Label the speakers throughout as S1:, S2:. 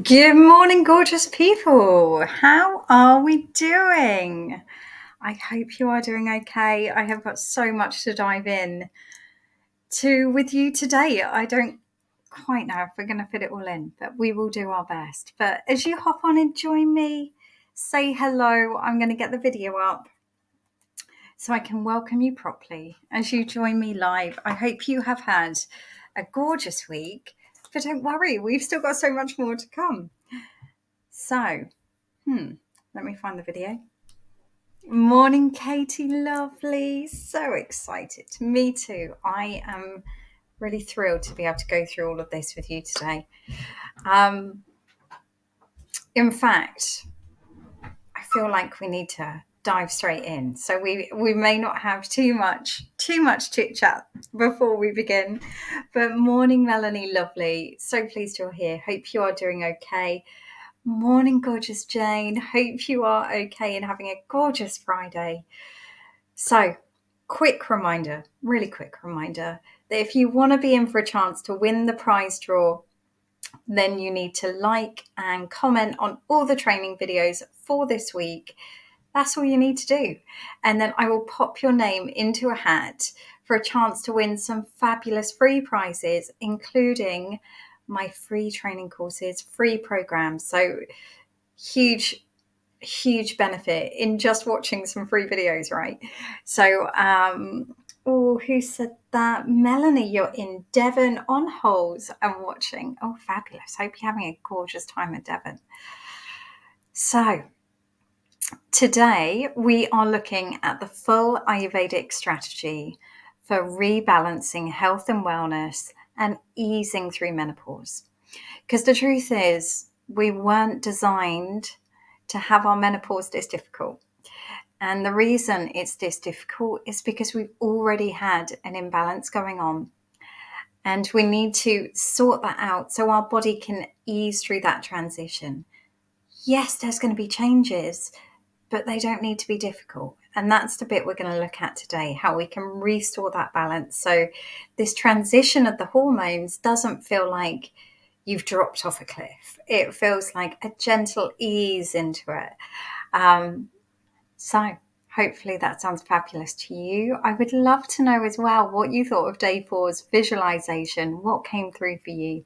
S1: Good morning, gorgeous people. How are we doing? I hope you are doing okay. I have got so much to dive in to with you today. I don't quite know if we're going to fit it all in, but we will do our best. But as you hop on and join me, say hello. I'm going to get the video up so I can welcome you properly as you join me live. I hope you have had a gorgeous week, but don't worry, we've still got so much more to come. So, let me find the video. Morning, Katie, lovely. So excited. Me too. I am really thrilled to be able to go through all of this with you today. In fact, I feel like we need to dive straight in. So we may not have too much chit chat before we begin. But morning, Melanie, lovely. So pleased you're here. Hope you are doing okay. Morning, gorgeous Jane. Hope you are okay and having a gorgeous Friday. So, really quick reminder, that if you want to be in for a chance to win the prize draw, then you need to like and comment on all the training videos for this week. That's all you need to do. And then I will pop your name into a hat for a chance to win some fabulous free prizes, including my free training courses, free programs. So huge benefit in just watching some free videos, right? So, who said that? Melanie, you're in Devon on Holes and watching. Oh, fabulous. Hope you're having a gorgeous time in Devon. So, today we are looking at the full Ayurvedic strategy for rebalancing health and wellness and easing through menopause. Because the truth is, we weren't designed to have our menopause this difficult. And the reason it's this difficult is because we've already had an imbalance going on. And we need to sort that out so our body can ease through that transition. Yes, there's going to be changes, but they don't need to be difficult. And that's the bit we're going to look at today, how we can restore that balance. So this transition of the hormones doesn't feel like you've dropped off a cliff. It feels like a gentle ease into it. So hopefully that sounds fabulous to you. I would love to know as well what you thought of day 4's visualization, what came through for you.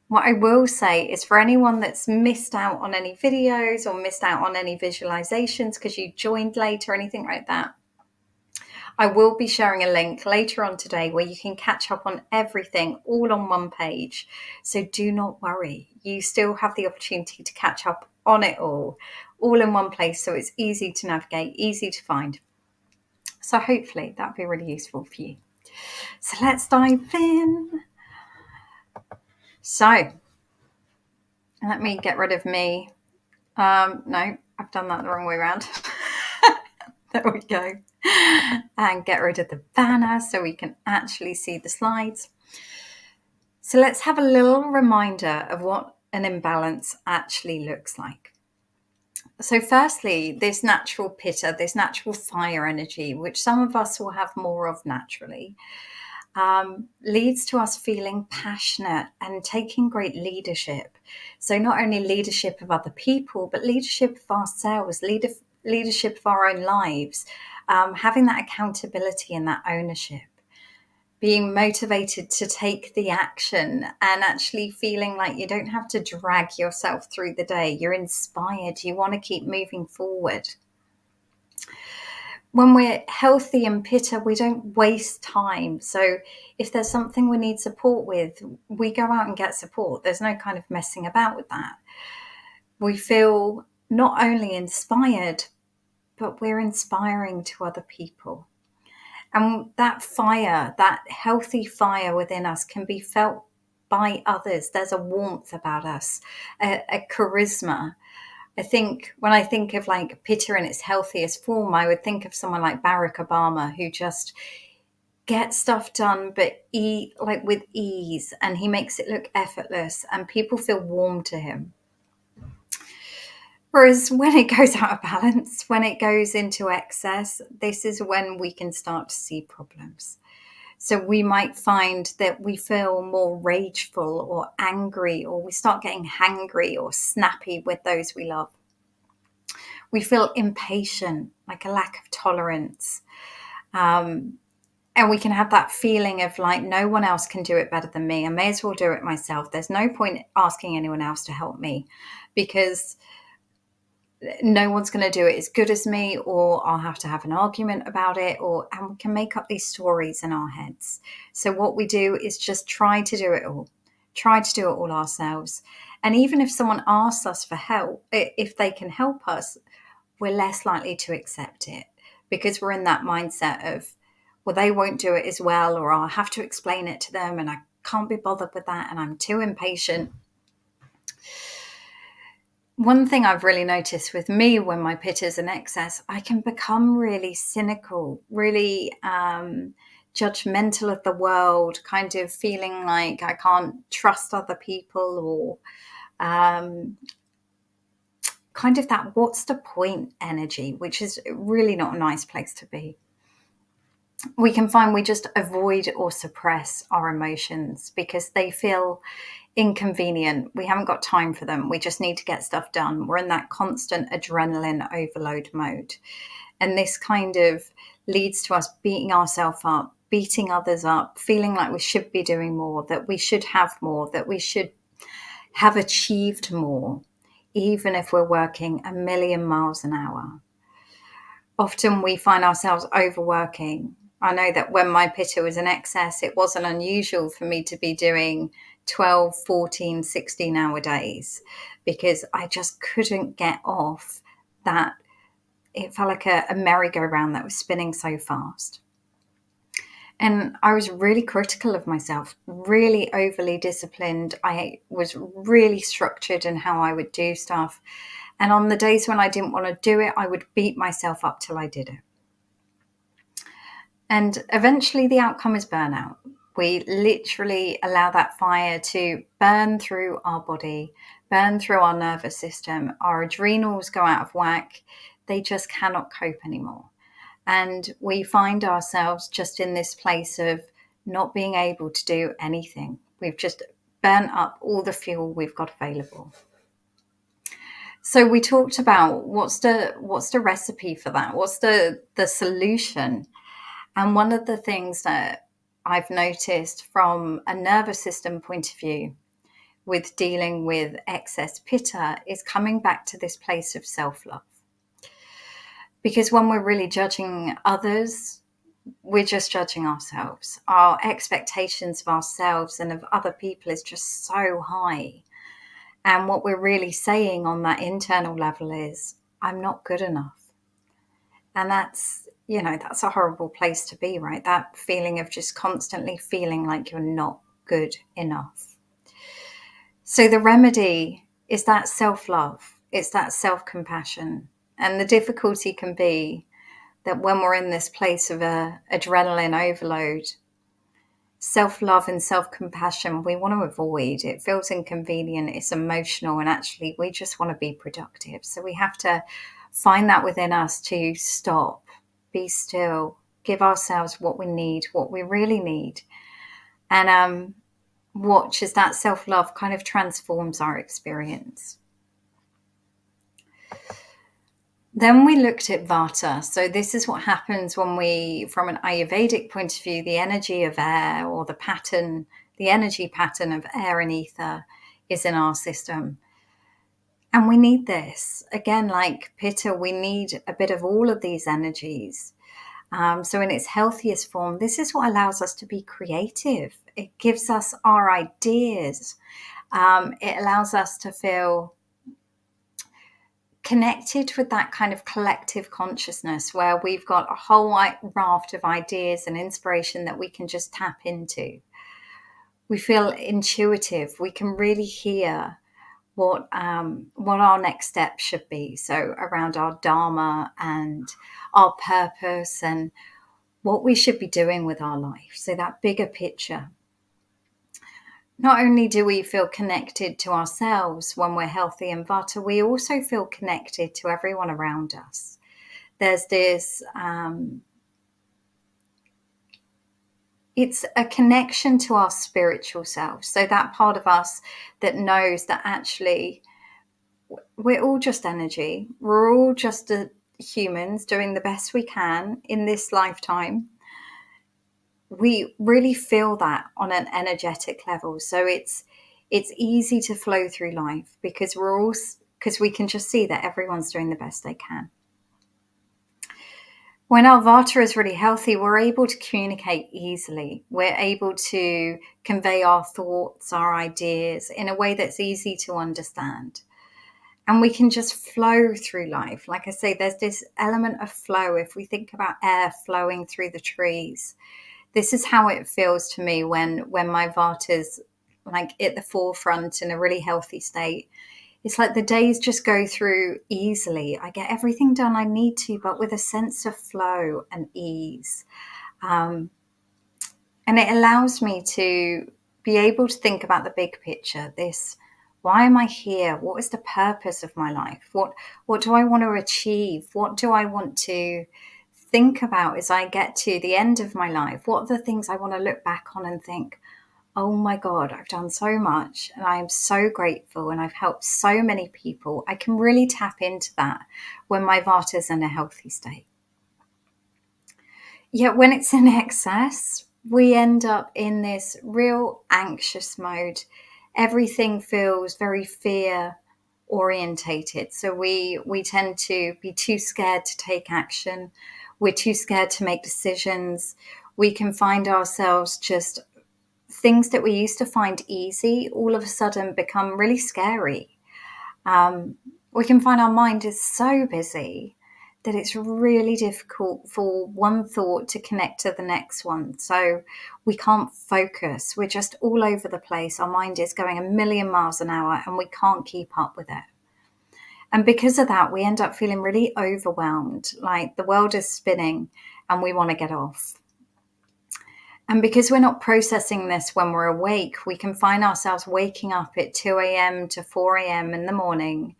S1: What I will say is for anyone that's missed out on any videos or missed out on any visualizations because you joined late or anything like that, I will be sharing a link later on today where you can catch up on everything all on one page. So do not worry. You still have the opportunity to catch up on it all in one place. So it's easy to navigate, easy to find. So hopefully that'll be really useful for you. So let's dive in. So let me get rid of me. No, I've done that the wrong way around. There we go. And get rid of the banner so we can actually see the slides. So let's have a little reminder of what an imbalance actually looks like. So firstly, this natural pitta, this natural fire energy, which some of us will have more of naturally, leads to us feeling passionate and taking great leadership. So not only leadership of other people, but leadership of ourselves, leadership of our own lives, having that accountability and that ownership, being motivated to take the action and actually feeling like you don't have to drag yourself through the day. You're inspired. You want to keep moving forward. When we're healthy and pitta, we don't waste time. So if there's something we need support with, we go out and get support. There's no kind of messing about with that. We feel not only inspired, but we're inspiring to other people. And that fire, that healthy fire within us can be felt by others. There's a warmth about us, a charisma. I think when I think of like pitta in its healthiest form, I would think of someone like Barack Obama, who just gets stuff done, but with ease, and he makes it look effortless and people feel warm to him. Whereas when it goes out of balance, when it goes into excess, this is when we can start to see problems. So we might find that we feel more rageful or angry, or we start getting hangry or snappy with those we love. We feel impatient, like a lack of tolerance. And we can have that feeling of like, no one else can do it better than me. I may as well do it myself. There's no point asking anyone else to help me because no one's going to do it as good as me, or I'll have to have an argument about it, and we can make up these stories in our heads. So what we do is just try to do it all ourselves. And even if someone asks us for help, if they can help us, we're less likely to accept it because we're in that mindset of, well, they won't do it as well, or I'll have to explain it to them and I can't be bothered with that and I'm too impatient. One thing I've really noticed with me when my pitter's in excess, I can become really cynical, really judgmental of the world, kind of feeling like I can't trust other people, or kind of that what's the point energy, which is really not a nice place to be. We can find we just avoid or suppress our emotions because they feel inconvenient. We haven't got time for them. We just need to get stuff done. We're in that constant adrenaline overload mode. And this kind of leads to us beating ourselves up, beating others up, feeling like we should be doing more, that we should have more, that we should have achieved more, even if we're working a million miles an hour. Often we find ourselves overworking. I know that when my pitta was in excess, it wasn't unusual for me to be doing 12, 14, 16-hour days because I just couldn't get off that. It felt like a merry-go-round that was spinning so fast. And I was really critical of myself, really overly disciplined. I was really structured in how I would do stuff. And on the days when I didn't want to do it, I would beat myself up till I did it. And eventually the outcome is burnout. We literally allow that fire to burn through our body, burn through our nervous system. Our adrenals go out of whack. They just cannot cope anymore. And we find ourselves just in this place of not being able to do anything. We've just burnt up all the fuel we've got available. So we talked about what's the recipe for that? What's the solution? And one of the things that I've noticed from a nervous system point of view with dealing with excess pitta is coming back to this place of self-love. Because when we're really judging others, we're just judging ourselves. Our expectations of ourselves and of other people is just so high. And what we're really saying on that internal level is, I'm not good enough. And that's a horrible place to be, right? That feeling of just constantly feeling like you're not good enough. So the remedy is that self-love. It's that self-compassion. And the difficulty can be that when we're in this place of adrenaline overload, self-love and self-compassion, we want to avoid. It feels inconvenient, it's emotional, and actually we just want to be productive. So we have to find that within us to stop, be still, give ourselves what we need, what we really need. And watch as that self-love kind of transforms our experience. Then we looked at Vata. So this is what happens when we, from an Ayurvedic point of view, the energy of air, or the energy pattern of air and ether is in our system. And we need this. Again, like Pitta, we need a bit of all of these energies. So in its healthiest form, this is what allows us to be creative. It gives us our ideas. It allows us to feel connected with that kind of collective consciousness where we've got a whole raft of ideas and inspiration that we can just tap into. We feel intuitive. We can really hear what our next step should be. So around our dharma and our purpose and what we should be doing with our life. So that bigger picture. Not only do we feel connected to ourselves when we're healthy in Vata, we also feel connected to everyone around us. There's this It's a connection to our spiritual self. So that part of us that knows that actually we're all just energy. We're all just humans doing the best we can in this lifetime. We really feel that on an energetic level. So it's easy to flow through life because we can just see that everyone's doing the best they can. When our vata is really healthy, we're able to communicate easily. We're able to convey our thoughts, our ideas in a way that's easy to understand. And we can just flow through life. Like I say, there's this element of flow. If we think about air flowing through the trees, this is how it feels to me when my vata's like at the forefront in a really healthy state. It's like the days just go through easily. I get everything done I need to, but with a sense of flow and ease. Um, and it allows me to be able to think about the big picture. Why am I here? What is the purpose of my life? What do I want to achieve? What do I want to think about as I get to the end of my life? What are the things I want to look back on and think, oh my God, I've done so much and I am so grateful and I've helped so many people. I can really tap into that when my vata's in a healthy state. Yet when it's in excess, we end up in this real anxious mode. Everything feels very fear orientated. So we tend to be too scared to take action. We're too scared to make decisions. We can find ourselves just things that we used to find easy all of a sudden become really scary. We can find our mind is so busy that it's really difficult for one thought to connect to the next one. So we can't focus. We're just all over the place. Our mind is going a million miles an hour and we can't keep up with it. And because of that, we end up feeling really overwhelmed, like the world is spinning and we want to get off. And because we're not processing this when we're awake, we can find ourselves waking up at 2 a.m. to 4 a.m. in the morning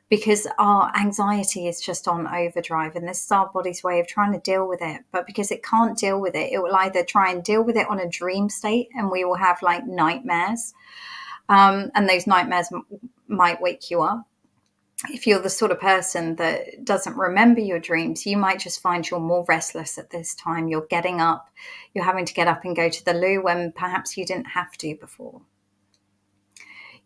S1: because our anxiety is just on overdrive. And this is our body's way of trying to deal with it. But because it can't deal with it, it will either try and deal with it on a dream state and we will have like nightmares. And those nightmares might wake you up. If you're the sort of person that doesn't remember your dreams, you might just find you're more restless at this time. You're getting up, you're having to get up and go to the loo when perhaps you didn't have to before.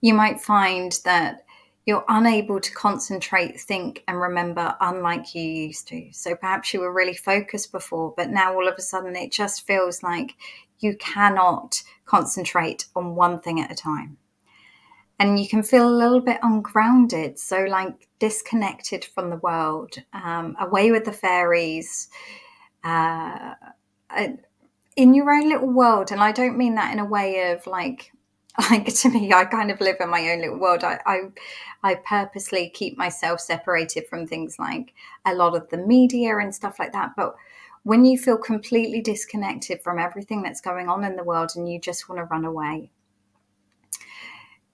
S1: You might find that you're unable to concentrate, think, and remember unlike you used to. So perhaps you were really focused before, but now all of a sudden it just feels like you cannot concentrate on one thing at a time. And you can feel a little bit ungrounded, so like disconnected from the world, away with the fairies, uh, in your own little world. And I don't mean that in a way of like to me, I kind of live in my own little world. I purposely keep myself separated from things like a lot of the media and stuff like that. But when you feel completely disconnected from everything that's going on in the world and you just want to run away,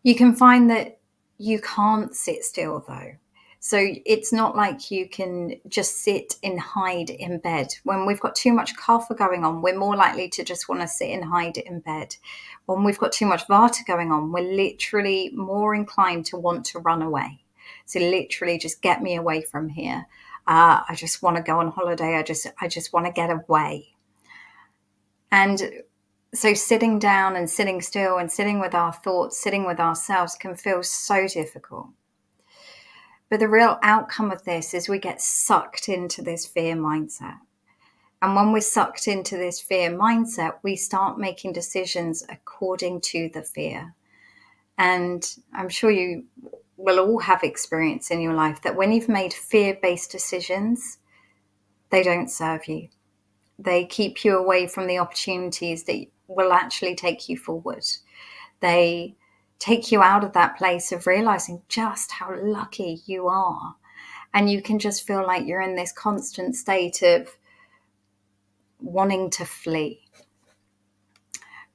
S1: you can find that you can't sit still though. So it's not like you can just sit and hide in bed. When we've got too much kapha going on, we're more likely to just want to sit and hide in bed. When we've got too much vata going on, we're literally more inclined to want to run away. So literally just get me away from here. I just want to go on holiday. I just want to get away. And so sitting down and sitting still and sitting with our thoughts, sitting with ourselves can feel so difficult. But the real outcome of this is we get sucked into this fear mindset. And when we're sucked into this fear mindset, we start making decisions according to the fear. And I'm sure you will all have experience in your life that when you've made fear-based decisions, they don't serve you. They keep you away from the opportunities that will actually take you forward. They take you out of that place of realizing just how lucky you are. And you can just feel like you're in this constant state of wanting to flee.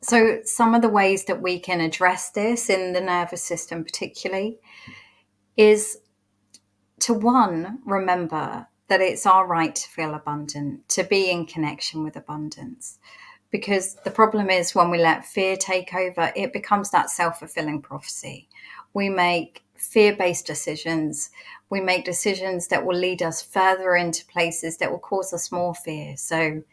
S1: So some of the ways that we can address this in the nervous system particularly is to, one, remember that it's our right to feel abundant, to be in connection with abundance. Because the problem is when we let fear take over, it becomes that self-fulfilling prophecy. We make fear-based decisions. We make decisions that will lead us further into places that will cause us more fear. So,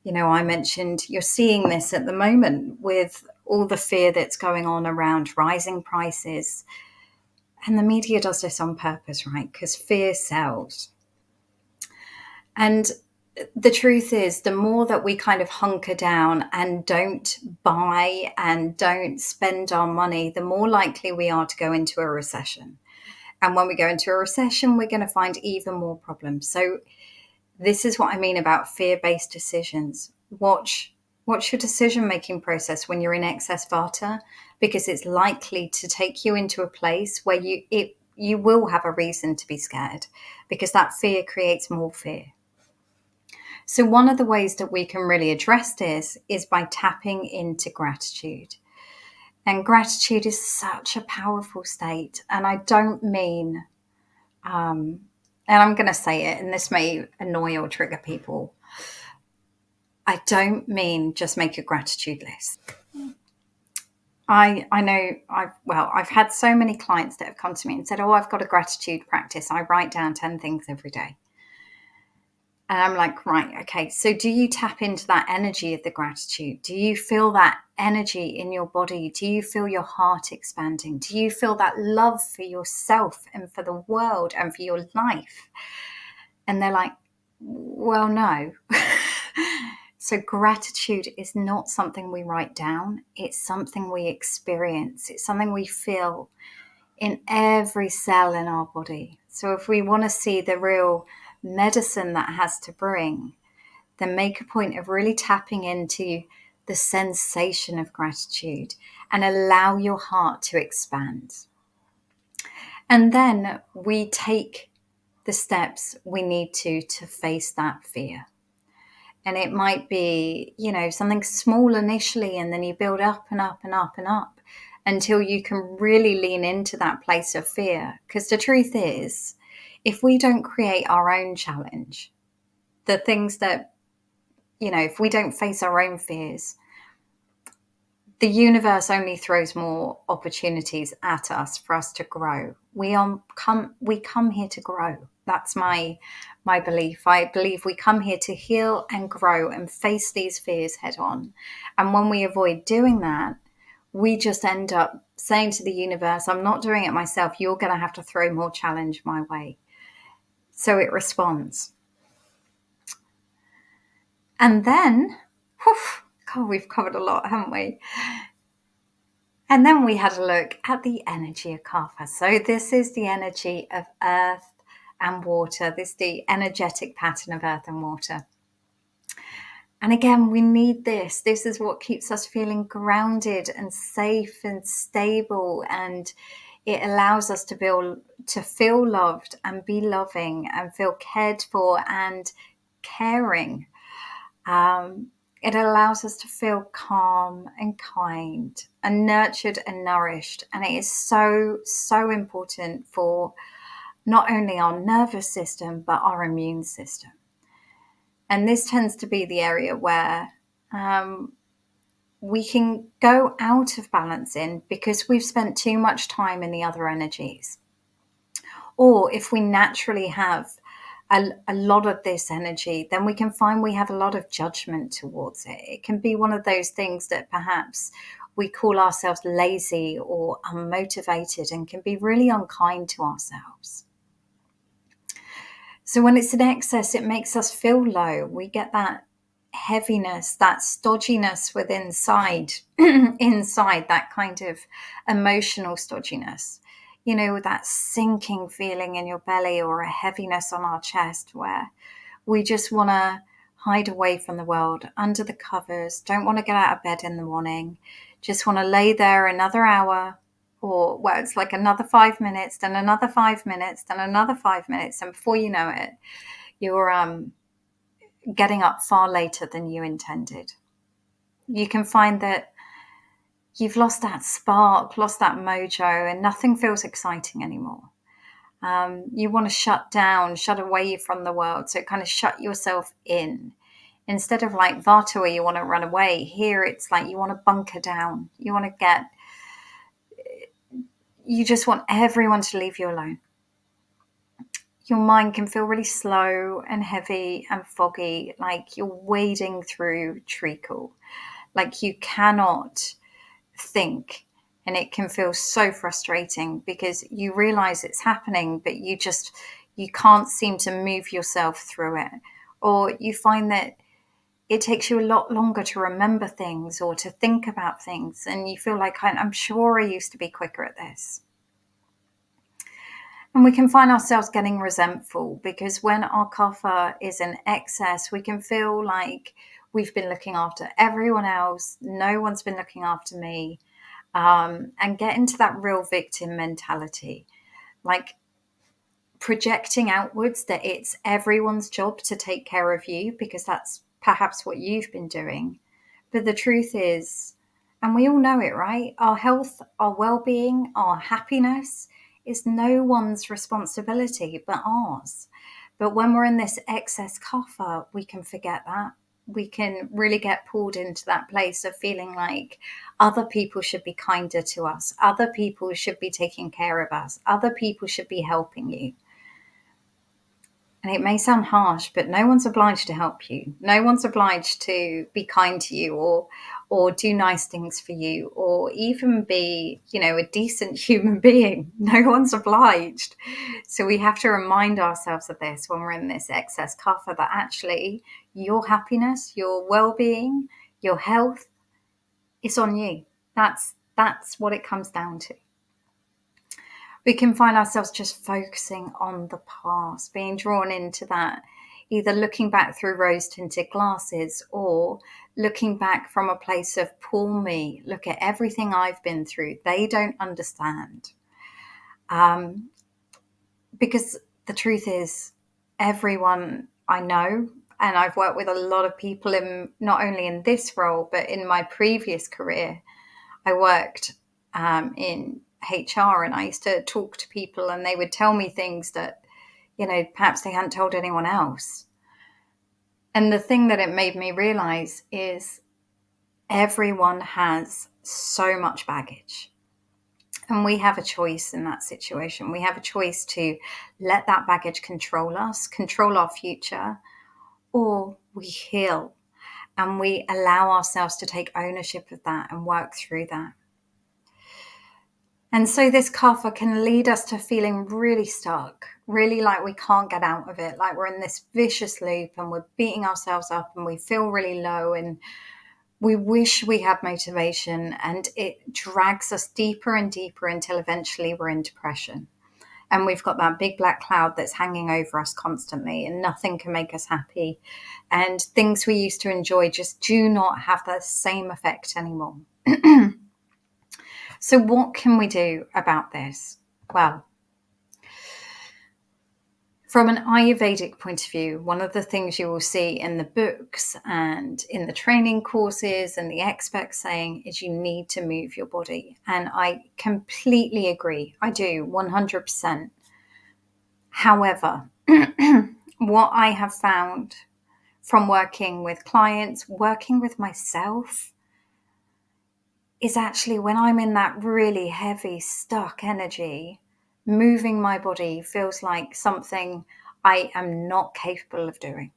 S1: I mentioned you're seeing this at the moment with all the fear that's going on around rising prices. And the media does this on purpose, right? Because fear sells. And the truth is, the more that we kind of hunker down and don't buy and don't spend our money, the more likely we are to go into a recession. And when we go into a recession, we're going to find even more problems. So this is what I mean about fear-based decisions. Watch your decision-making process when you're in excess vata, because it's likely to take you into a place where you will have a reason to be scared, because that fear creates more fear. So one of the ways that we can really address this is by tapping into gratitude. And gratitude is such a powerful state. And I don't mean, and I'm going to say it, and this may annoy or trigger people. I don't mean just make a gratitude list. I know I've had so many clients that have come to me and said, "Oh, I've got a gratitude practice. I write down 10 things every day." And I'm like, right, okay. So do you tap into that energy of the gratitude? Do you feel that energy in your body? Do you feel your heart expanding? Do you feel that love for yourself and for the world and for your life? And they're like, well, no. So gratitude is not something we write down. It's something we experience. It's something we feel in every cell in our body. So if we want to see the real medicine that has to bring, then make a point of really tapping into the sensation of gratitude and allow your heart to expand. And then we take the steps we need to face that fear. And it might be, something small initially, and then you build up and up and up and up until you can really lean into that place of fear. Because the truth is, if we don't create our own challenge, the things that, if we don't face our own fears, the universe only throws more opportunities at us for us to grow. We come here to grow. That's my belief. I believe we come here to heal and grow and face these fears head on. And when we avoid doing that, we just end up saying to the universe, I'm not doing it myself. You're going to have to throw more challenge my way. So it responds. And then, God, we've covered a lot, haven't we? And then we had a look at the energy of Kapha. So this is the energy of earth and water. This is the energetic pattern of earth and water. And again, we need this. This is what keeps us feeling grounded and safe and stable. And it allows us to feel loved and be loving and feel cared for and caring. It allows us to feel calm and kind and nurtured and nourished. And it is so, so important for not only our nervous system, but our immune system. And this tends to be the area where we can go out of balance in because we've spent too much time in the other energies. Or if we naturally have a lot of this energy, then we can find we have a lot of judgment towards it. It can be one of those things that perhaps we call ourselves lazy or unmotivated and can be really unkind to ourselves. So when it's in excess, it makes us feel low. We get that heaviness, that stodginess within inside, that kind of emotional stodginess. That sinking feeling in your belly or a heaviness on our chest where we just want to hide away from the world, under the covers, don't want to get out of bed in the morning, just want to lay there another hour, or it's like another 5 minutes, then another 5 minutes, then another 5 minutes. And before you know it, you're getting up far later than you intended. You can find that you've lost that spark, lost that mojo, and nothing feels exciting anymore. You want to shut away from the world. So kind of shut yourself in Instead of like Vata where you want to run away, here it's like you want to bunker down. You just want everyone to leave you alone. Your mind can feel really slow and heavy and foggy, like you're wading through treacle. Like you cannot think, and it can feel so frustrating because you realize it's happening, but you can't seem to move yourself through it. Or you find that it takes you a lot longer to remember things or to think about things, and you feel like I'm sure I used to be quicker at this. And we can find ourselves getting resentful because when our kapha is in excess, we can feel like we've been looking after everyone else, no one's been looking after me, and get into that real victim mentality, like projecting outwards that it's everyone's job to take care of you because that's perhaps what you've been doing. But the truth is, and we all know it, right? Our health, our well being, our happiness is no one's responsibility but ours. But when we're in this excess kapha, we can forget that. We can really get pulled into that place of feeling like other people should be kinder to us, other people should be taking care of us, other people should be helping you. And it may sound harsh, but no one's obliged to help you. No one's obliged to be kind to you or do nice things for you or even be, a decent human being. No one's obliged. So we have to remind ourselves of this when we're in this excess kapha, that actually your happiness, your well-being, your health is on you. That's what it comes down to. We can find ourselves just focusing on the past, being drawn into that, either looking back through rose tinted glasses or looking back from a place of poor me, look at everything I've been through. They don't understand. Because the truth is, everyone I know, and I've worked with a lot of people in not only in this role, but in my previous career, I worked in HR, and I used to talk to people and they would tell me things that, perhaps they hadn't told anyone else. And the thing that it made me realize is everyone has so much baggage. And we have a choice in that situation. We have a choice to let that baggage control us, control our future, or we heal and we allow ourselves to take ownership of that and work through that. And so this kapha can lead us to feeling really stuck, really like we can't get out of it, like we're in this vicious loop and we're beating ourselves up and we feel really low and we wish we had motivation, and it drags us deeper and deeper until eventually we're in depression. And we've got that big black cloud that's hanging over us constantly and nothing can make us happy. And things we used to enjoy just do not have the same effect anymore. So what can we do about this? Well, from an Ayurvedic point of view, one of the things you will see in the books and in the training courses and the experts saying is you need to move your body. And I completely agree. I do 100%. However, what I have found from working with clients, working with myself, is actually when I'm in that really heavy, stuck energy, moving my body feels like something I am not capable of doing.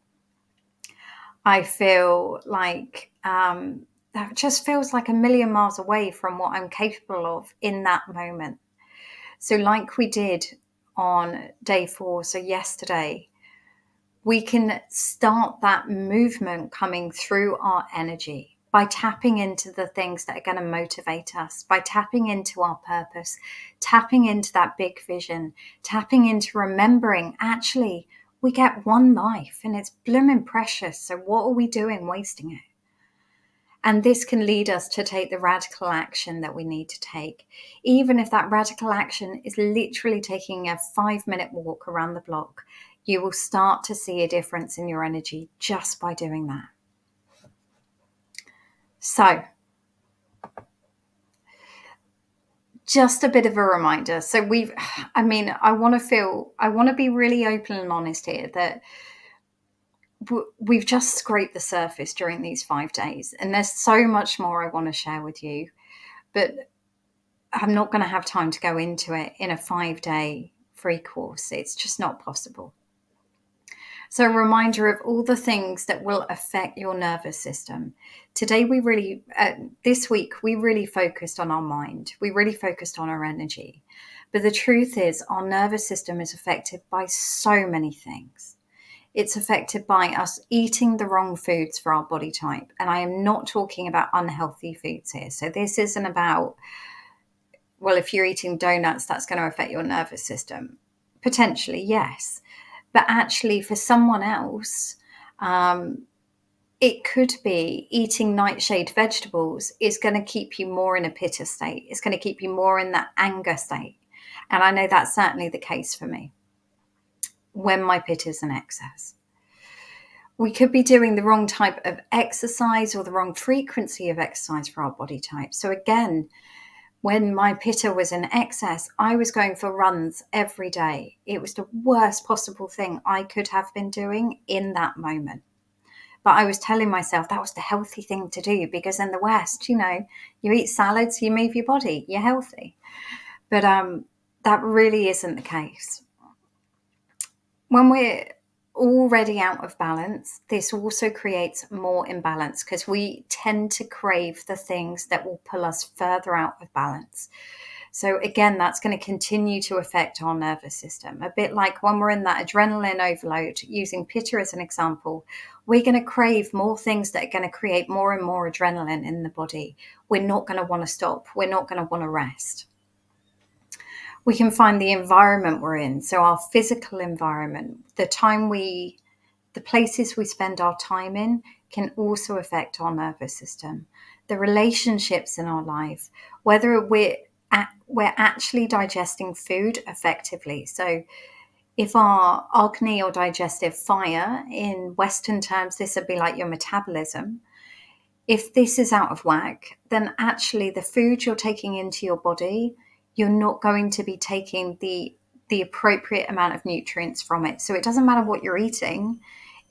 S1: I feel like that just feels like a million miles away from what I'm capable of in that moment. So like we did on day 4, so yesterday, we can start that movement coming through our energy by tapping into the things that are going to motivate us, by tapping into our purpose, tapping into that big vision, tapping into remembering actually we get one life and it's blooming precious. So what are we doing wasting it? And this can lead us to take the radical action that we need to take. Even if that radical action is literally taking a 5-minute walk around the block, you will start to see a difference in your energy just by doing that. So, just a bit of a reminder. So I want to be really open and honest here that we've just scraped the surface during these 5 days, and there's so much more I want to share with you, but I'm not going to have time to go into it in a 5-day free course. It's just not possible. So, a reminder of all the things that will affect your nervous system. Today, this week, we really focused on our mind. We really focused on our energy. But the truth is, our nervous system is affected by so many things. It's affected by us eating the wrong foods for our body type. And I am not talking about unhealthy foods here. So, this isn't about, well, if you're eating donuts, that's going to affect your nervous system. Potentially, yes. But actually, for someone else, it could be eating nightshade vegetables is going to keep you more in a pitta state. It's going to keep you more in that anger state. And I know that's certainly the case for me when my pitta is in excess. We could be doing the wrong type of exercise or the wrong frequency of exercise for our body type. So again, when my pitta was in excess, I was going for runs every day. It was the worst possible thing I could have been doing in that moment. But I was telling myself that was the healthy thing to do, because in the West, you eat salads, you move your body, you're healthy. But that really isn't the case. When we're already out of balance, this also creates more imbalance, because we tend to crave the things that will pull us further out of balance. So again, that's going to continue to affect our nervous system. A bit like when we're in that adrenaline overload, using pitta as an example, we're going to crave more things that are going to create more and more adrenaline in the body. We're not going to want to stop. We're not going to want to rest. We can find the environment we're in. So our physical environment, the places we spend our time in can also affect our nervous system. The relationships in our life, whether we're actually digesting food effectively. So if our agni or digestive fire, in Western terms, this would be like your metabolism. If this is out of whack, then actually the food you're taking into your body, you're not going to be taking the appropriate amount of nutrients from it. So it doesn't matter what you're eating.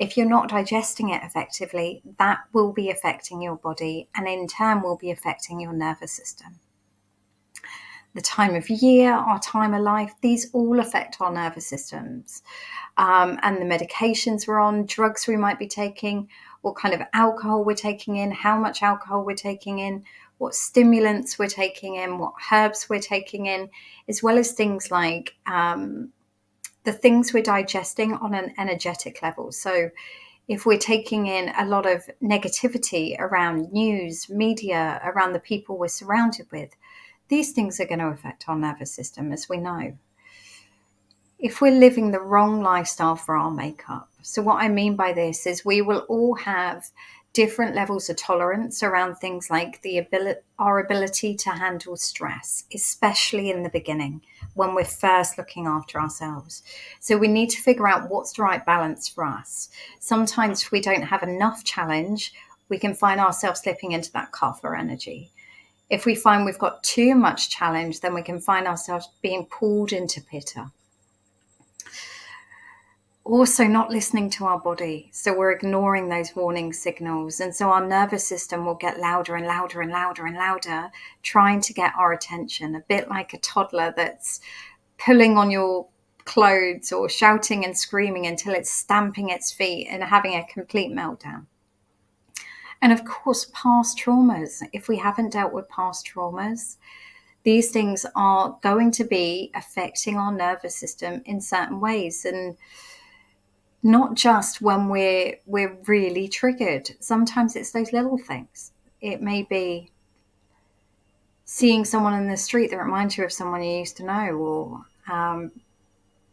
S1: If you're not digesting it effectively, that will be affecting your body, and in turn will be affecting your nervous system. The time of year, our time of life, these all affect our nervous systems. And the medications we're on, drugs we might be taking, what kind of alcohol we're taking in, how much alcohol we're taking in, what stimulants we're taking in, what herbs we're taking in, as well as things like the things we're digesting on an energetic level. So if we're taking in a lot of negativity around news, media, around the people we're surrounded with, these things are going to affect our nervous system, as we know. If we're living the wrong lifestyle for our makeup. So what I mean by this is we will all have different levels of tolerance around things like our ability to handle stress, especially in the beginning when we're first looking after ourselves. So we need to figure out what's the right balance for us. Sometimes if we don't have enough challenge, we can find ourselves slipping into that kapha energy. If we find we've got too much challenge, then we can find ourselves being pulled into pitta. Also not listening to our body. So we're ignoring those warning signals. And so our nervous system will get louder and louder and louder and louder, trying to get our attention, a bit like a toddler that's pulling on your clothes or shouting and screaming until it's stamping its feet and having a complete meltdown. And of course, past traumas. If we haven't dealt with past traumas, these things are going to be affecting our nervous system in certain ways. And not just when we're really triggered. Sometimes it's those little things. It may be seeing someone in the street that reminds you of someone you used to know, or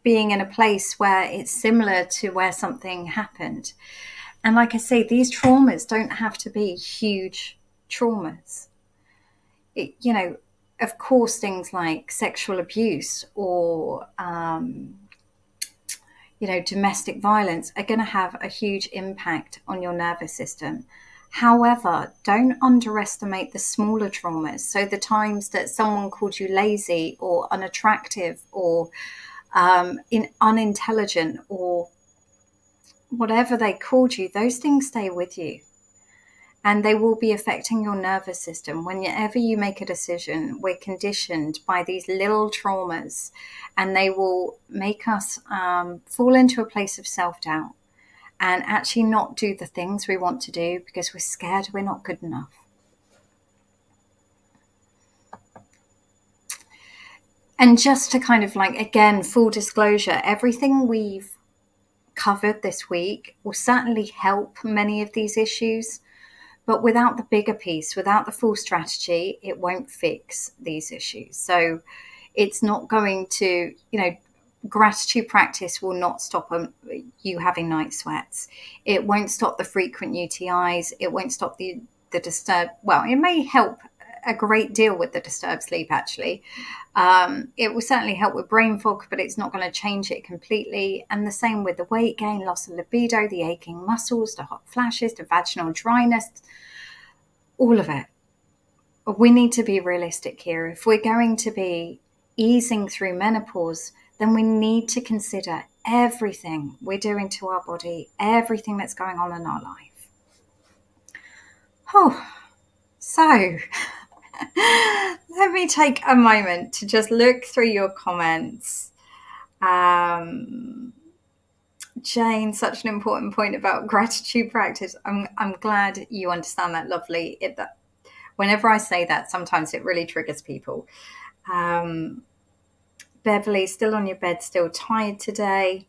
S1: being in a place where it's similar to where something happened. And like I say, these traumas don't have to be huge traumas. Of course, things like sexual abuse or domestic violence are going to have a huge impact on your nervous system. However, don't underestimate the smaller traumas. So the times that someone called you lazy or unattractive or unintelligent, or whatever they called you, those things stay with you. And they will be affecting your nervous system. Whenever you make a decision, we're conditioned by these little traumas, and they will make us fall into a place of self-doubt and actually not do the things we want to do because we're scared we're not good enough. And just to kind of like, again, full disclosure, everything we've covered this week will certainly help many of these issues. But without the bigger piece, without the full strategy, it won't fix these issues. So it's not going to, gratitude practice will not stop you having night sweats. It won't stop the frequent UTIs. It won't stop the disturbed. Well, it may help a great deal with the disturbed sleep, actually. It will certainly help with brain fog, but it's not going to change it completely. And the same with the weight gain, loss of libido, the aching muscles, the hot flashes, the vaginal dryness, all of it. We need to be realistic here. If we're going to be easing through menopause, then we need to consider everything we're doing to our body, everything that's going on in our life. Oh, so let me take a moment to just look through your comments. Jane, such an important point about gratitude practice. I'm glad you understand that, lovely. Whenever I say that, sometimes it really triggers people. Beverly, still on your bed, still tired today.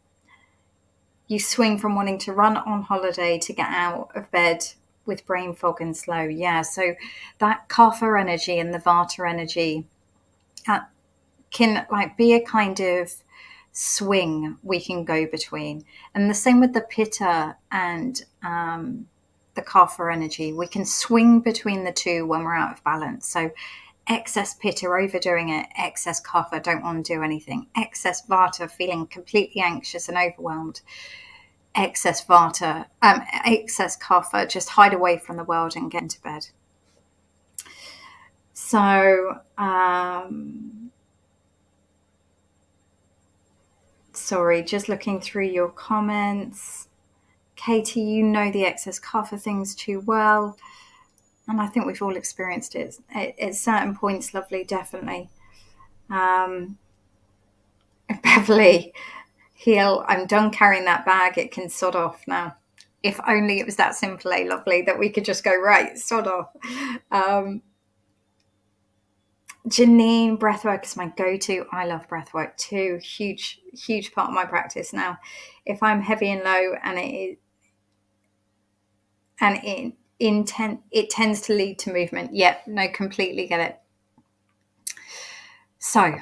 S1: You swing from wanting to run on holiday to get out of bed with brain fog and slow. Yeah, so that kapha energy and the vata energy can like be a kind of swing we can go between. And the same with the pitta and the kapha energy. We can swing between the two when we're out of balance. So excess pitta, overdoing it, excess kapha, don't want to do anything, excess vata, feeling completely anxious and overwhelmed, excess vata, excess kapha, just hide away from the world and get into bed. So sorry, just looking through your comments. Katie, you know the excess kapha things too well. And I think we've all experienced it at certain points, lovely, definitely. Beverly, Heel, I'm done carrying that bag. It can sod off now. If only it was that simple, lovely, that we could just go, right, sod off. Janine, breathwork is my go-to. I love breathwork too. Huge, huge part of my practice now. If I'm heavy and low it tends to lead to movement. Yep, no, completely get it. So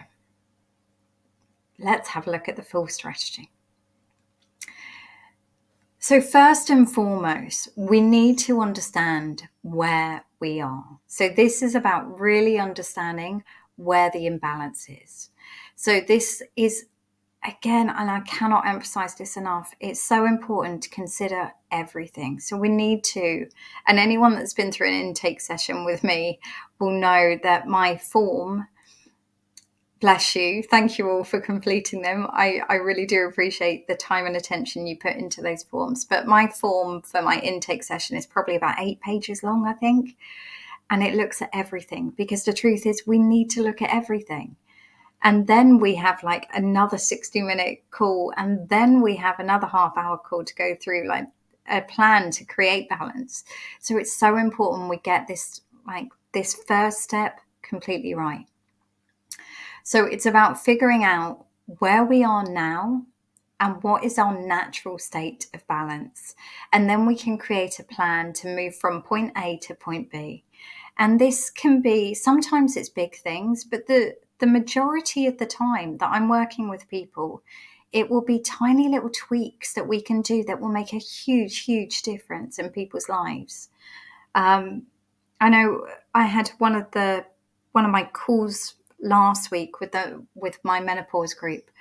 S1: let's have a look at the full strategy. So first and foremost, we need to understand where we are. So this is about really understanding where the imbalance is. So this is, again, and I cannot emphasize this enough, it's so important to consider everything. So we need to, and anyone that's been through an intake session with me will know that my form, bless you, thank you all for completing them. I really do appreciate the time and attention you put into those forms. But my form for my intake session is probably about 8 pages long, I think. And it looks at everything, because the truth is we need to look at everything. And then we have like another 60-minute call, and then we have another half-hour call to go through like a plan to create balance. So it's so important we get this first step completely right. So it's about figuring out where we are now and what is our natural state of balance. And then we can create a plan to move from point A to point B. And this can be, sometimes it's big things, but the majority of the time that I'm working with people, it will be tiny little tweaks that we can do that will make a huge, huge difference in people's lives. I know I had one of my calls last week with my menopause group,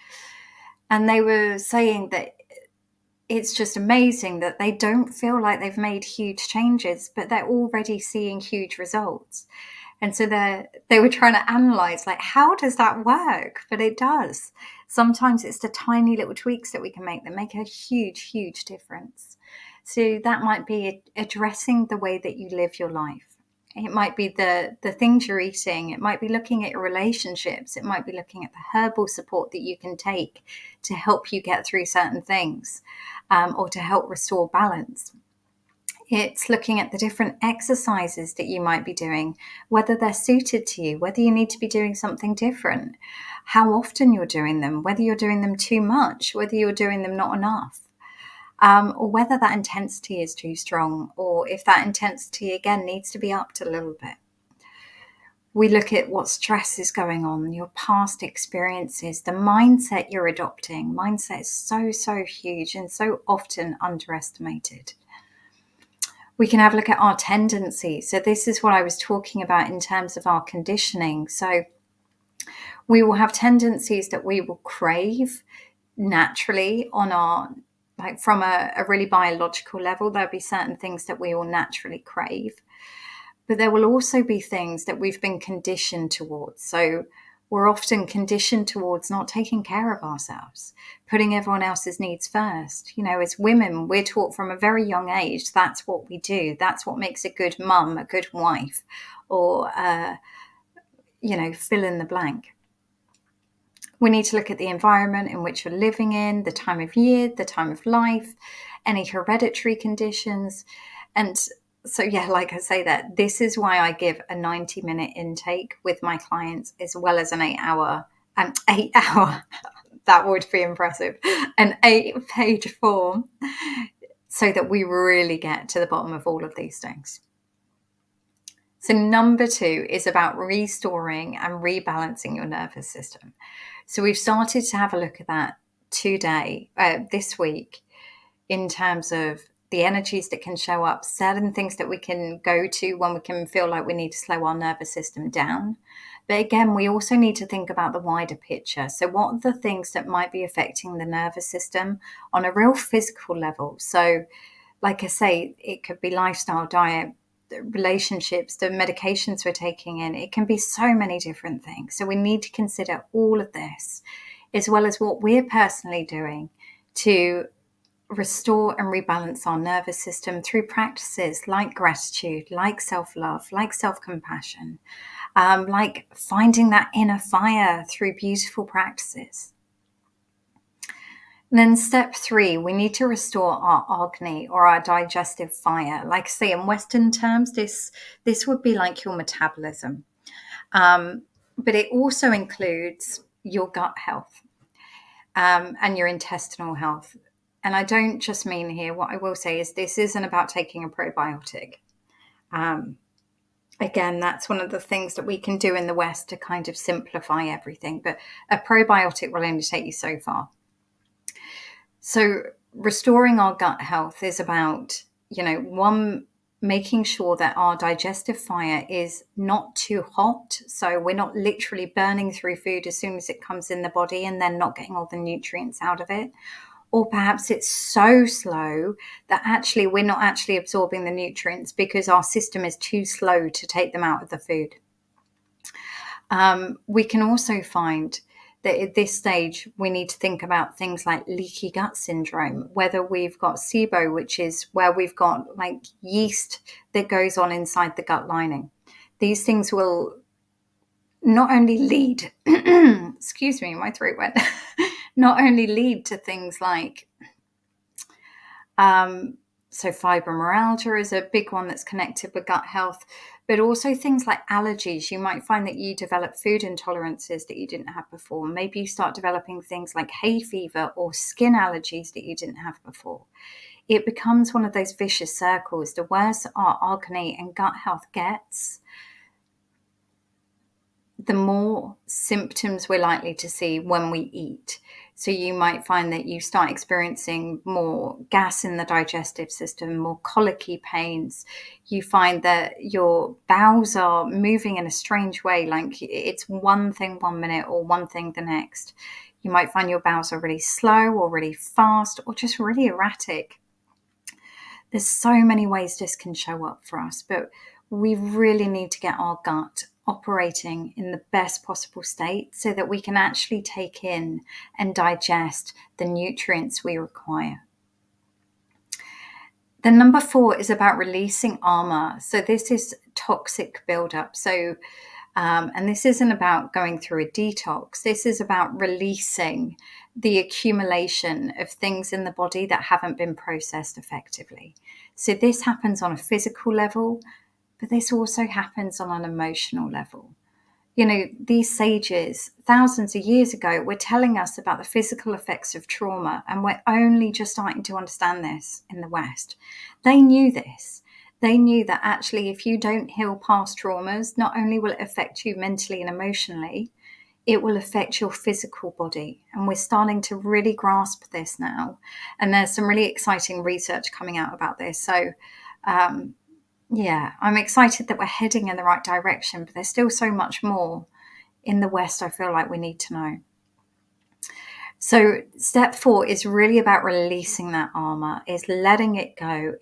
S1: and they were saying that it's just amazing that they don't feel like they've made huge changes, but they're already seeing huge results. And so they were trying to analyze, like, how does that work? But it does. Sometimes it's the tiny little tweaks that we can make that make a huge, huge difference. So that might be addressing the way that you live your life. It might be the things you're eating. It might be looking at your relationships. It might be looking at the herbal support that you can take to help you get through certain things, or to help restore balance. It's looking at the different exercises that you might be doing, whether they're suited to you, whether you need to be doing something different, how often you're doing them, whether you're doing them too much, whether you're doing them not enough, or whether that intensity is too strong, or if that intensity, again, needs to be upped a little bit. We look at what stress is going on, your past experiences, the mindset you're adopting. Mindset is so, so huge and so often underestimated. We can have a look at our tendencies. So this is what I was talking about in terms of our conditioning. So we will have tendencies that we will crave naturally on our, like from a really biological level. There'll be certain things that we will naturally crave. But there will also be things that we've been conditioned towards. So we're often conditioned towards not taking care of ourselves, putting everyone else's needs first. You know, as women, we're taught from a very young age, that's what we do. That's what makes a good mum, a good wife, or, fill in the blank. We need to look at the environment in which you're living in, the time of year, the time of life, any hereditary conditions. And so, yeah, like I say, that this is why I give a 90-minute intake with my clients, as well as an 8-hour, that would be impressive, an 8-page form, so that we really get to the bottom of all of these things. So number 2 is about restoring and rebalancing your nervous system. So we've started to have a look at that this week, in terms of the energies that can show up, certain things that we can go to when we can feel like we need to slow our nervous system down. But again, we also need to think about the wider picture. So what are the things that might be affecting the nervous system on a real physical level? So like I say, it could be lifestyle, diet, relationships, the medications we're taking in. It can be so many different things. So we need to consider all of this, as well as what we're personally doing to restore and rebalance our nervous system through practices like gratitude, like self-love, like self-compassion, like finding that inner fire through beautiful practices. And then step 3, we need to restore our agni, or our digestive fire. Like I say, in Western terms, this would be like your metabolism. But it also includes your gut health, and your intestinal health. And I don't just mean here, what I will say is this isn't about taking a probiotic. Again, that's one of the things that we can do in the West to kind of simplify everything. But a probiotic will only take you so far. So restoring our gut health is about, one, making sure that our digestive fire is not too hot. So we're not literally burning through food as soon as it comes in the body and then not getting all the nutrients out of it. Or perhaps it's so slow that actually we're not actually absorbing the nutrients because our system is too slow to take them out of the food. We can also find that at this stage, we need to think about things like leaky gut syndrome, whether we've got SIBO, which is where we've got like yeast that goes on inside the gut lining. These things will not only lead, excuse me, my throat went, not only lead to things like, so fibromyalgia is a big one that's connected with gut health, but also things like allergies. You might find that you develop food intolerances that you didn't have before. Maybe you start developing things like hay fever or skin allergies that you didn't have before. It becomes one of those vicious circles. The worse our agni and gut health gets, the more symptoms we're likely to see when we eat. So you might find that you start experiencing more gas in the digestive system, more colicky pains. You find that your bowels are moving in a strange way, like it's one thing one minute or one thing the next. You might find your bowels are really slow or really fast or just really erratic. There's so many ways this can show up for us, but we really need to get our gut operating in the best possible state so that we can actually take in and digest the nutrients we require. The number 4 is about releasing armor. So this is toxic buildup. And this isn't about going through a detox. This is about releasing the accumulation of things in the body that haven't been processed effectively. So this happens on a physical level, but this also happens on an emotional level. You know, these sages, thousands of years ago, were telling us about the physical effects of trauma, and we're only just starting to understand this in the West. They knew this. They knew that actually, if you don't heal past traumas, not only will it affect you mentally and emotionally, it will affect your physical body. And we're starting to really grasp this now. And there's some really exciting research coming out about this. So, yeah, I'm excited that we're heading in the right direction, but there's still so much more in the West I feel like we need to know. So step 4 is really about releasing that armor, is letting it go.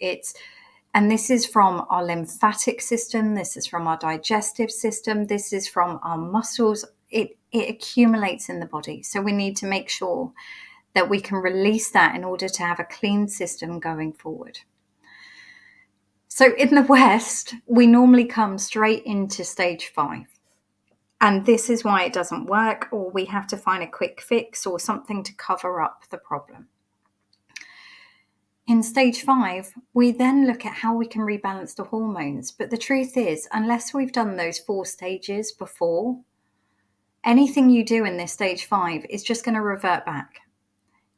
S1: And this is from our lymphatic system, this is from our digestive system, this is from our muscles. It accumulates in the body. So we need to make sure that we can release that in order to have a clean system going forward. So in the West, we normally come straight into stage 5. And this is why it doesn't work, or we have to find a quick fix or something to cover up the problem. In stage 5, we then look at how we can rebalance the hormones. But the truth is, unless we've done those 4 stages before, anything you do in this stage 5 is just going to revert back.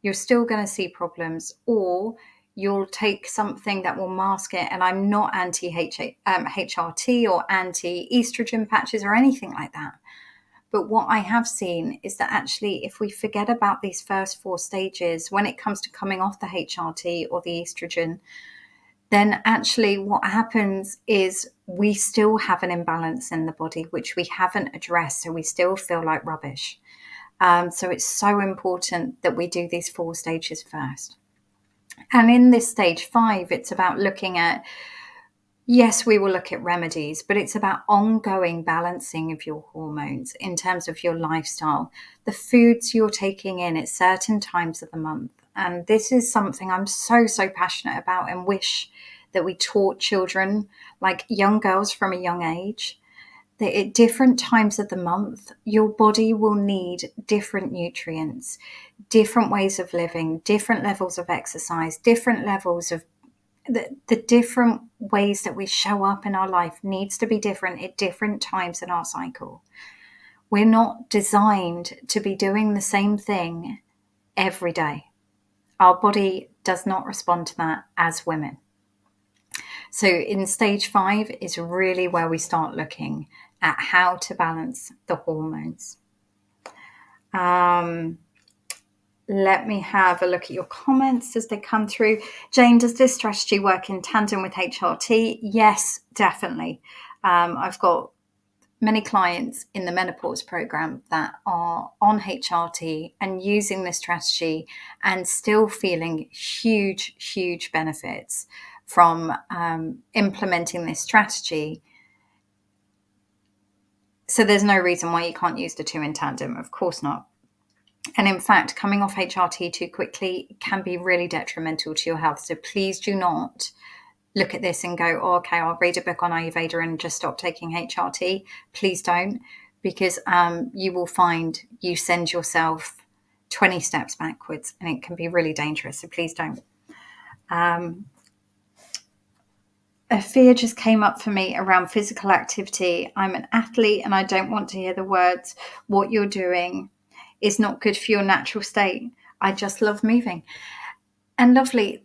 S1: You're still going to see problems, or you'll take something that will mask it. And I'm not anti-HRT or anti-estrogen patches or anything like that. But what I have seen is that actually, if we forget about these first 4 stages, when it comes to coming off the HRT or the estrogen, then actually what happens is we still have an imbalance in the body, which we haven't addressed. So we still feel like rubbish. So it's so important that we do these 4 stages first. And in this stage 5, it's about looking at, yes, we will look at remedies, but it's about ongoing balancing of your hormones in terms of your lifestyle, the foods you're taking in at certain times of the month. And this is something I'm so passionate about, and wish that we taught children, like young girls from a young age, that at different times of the month, your body will need different nutrients, different ways of living, different levels of exercise, different levels of the different ways that we show up in our life needs to be different at different times in our cycle. We're not designed to be doing the same thing every day. Our body does not respond to that as women. So in stage 5 is really where we start looking at how to balance the hormones. Let me have a look at your comments as they come through. Jane, does this strategy work in tandem with HRT? Yes, definitely. I've got many clients in the menopause program that are on HRT and using this strategy and still feeling huge benefits from implementing this strategy. So there's no reason why you can't use the 2 in tandem. Of course not. And in fact, coming off HRT too quickly can be really detrimental to your health. So please do not look at this and go, oh, okay, I'll read a book on Ayurveda and just stop taking HRT. Please don't, because you will find you send yourself 20 steps backwards, and it can be really dangerous. So please don't. A fear just came up for me around physical activity. I'm an athlete and I don't want to hear the words, what you're doing is not good for your natural state. I just love moving. And lovely,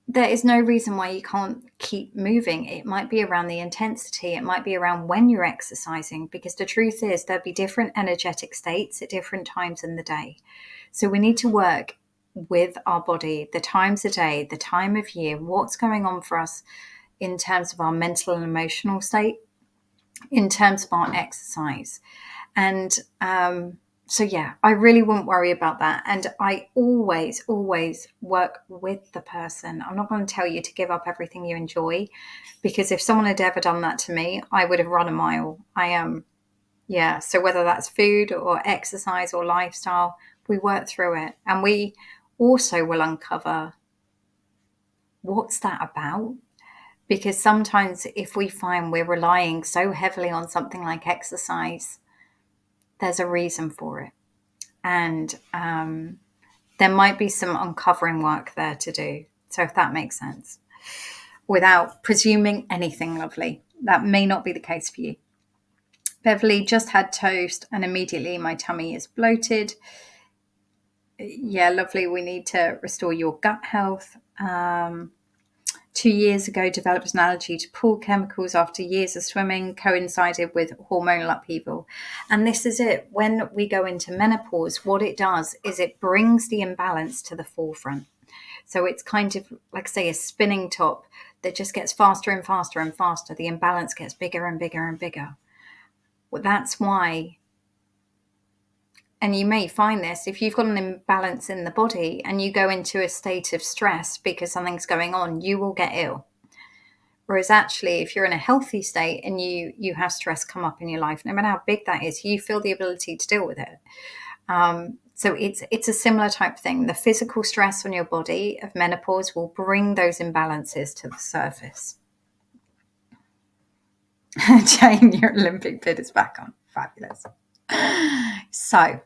S1: there is no reason why you can't keep moving. It might be around the intensity. It might be around when you're exercising, because the truth is there'll be different energetic states at different times in the day. So we need to work with our body, the times of day, the time of year, what's going on for us in terms of our mental and emotional state, in terms of our exercise. And so, yeah, I really wouldn't worry about that. And I always work with the person. I'm not going to tell you to give up everything you enjoy, because if someone had ever done that to me, I would have run a mile. Yeah. So whether that's food or exercise or lifestyle, we work through it. And we also will uncover what's that about? Because sometimes if we find we're relying so heavily on something like exercise, there's a reason for it. And there might be some uncovering work there to do. So if that makes sense, without presuming anything, lovely, that may not be the case for you. Beverly, just had toast and immediately my tummy is bloated. Yeah, lovely. We need to restore your gut health. 2 years ago, developed an allergy to pool chemicals after years of swimming, coincided with hormonal upheaval. And this is it. When we go into menopause, what it does is it brings the imbalance to the forefront. So it's kind of like, say, a spinning top that just gets faster and faster and faster. The imbalance gets bigger and bigger and bigger. Well, that's why. And you may find this if you've got an imbalance in the body and you go into a state of stress because something's going on, you will get ill. Whereas actually, if you're in a healthy state and you have stress come up in your life, no matter how big that is, you feel the ability to deal with it. So it's a similar type thing. The physical stress on your body of menopause will bring those imbalances to the surface. Jane, your Olympic bid is back on. Fabulous. So,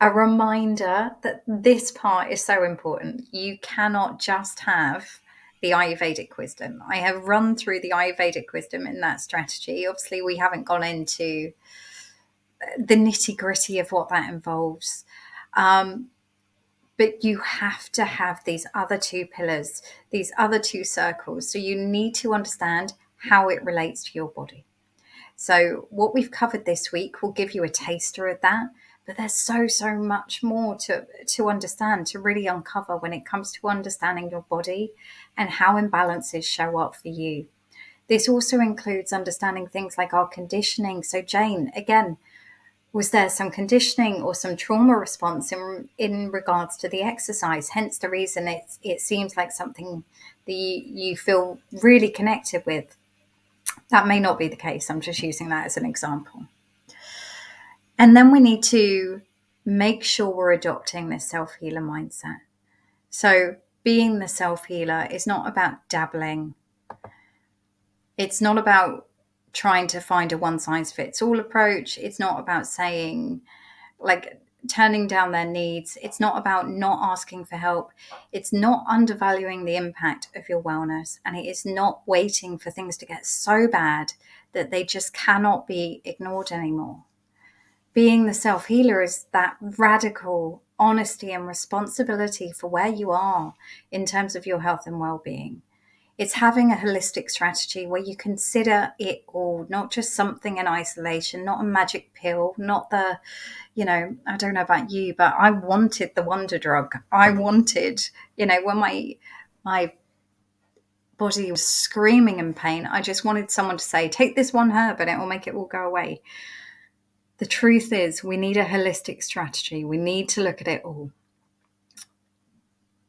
S1: a reminder that this part is so important. You cannot just have the Ayurvedic wisdom. I have run through the Ayurvedic wisdom in that strategy. Obviously, we haven't gone into the nitty gritty of what that involves. But you have to have these other two pillars, these other two circles. So you need to understand how it relates to your body. So what we've covered this week will give you a taster of that. But there's so much more to understand, to really uncover when it comes to understanding your body and how imbalances show up for you. This also includes understanding things like our conditioning. So Jane, again, was there some conditioning or some trauma response in regards to the exercise? Hence the reason it seems like something that you feel really connected with. That may not be the case. I'm just using that as an example. And then we need to make sure we're adopting this self-healer mindset. So being the self-healer is not about dabbling. It's not about trying to find a one-size-fits-all approach. It's not about saying, like, turning down their needs. It's not about not asking for help. It's not undervaluing the impact of your wellness. And it is not waiting for things to get so bad that they just cannot be ignored anymore. Being the self-healer is that radical honesty and responsibility for where you are in terms of your health and well-being. It's having a holistic strategy where you consider it all, not just something in isolation, not a magic pill, not the, I don't know about you, but I wanted the wonder drug. I wanted, when my body was screaming in pain, I just wanted someone to say, take this one herb and it will make it all go away. The truth is, we need a holistic strategy. We need to look at it all.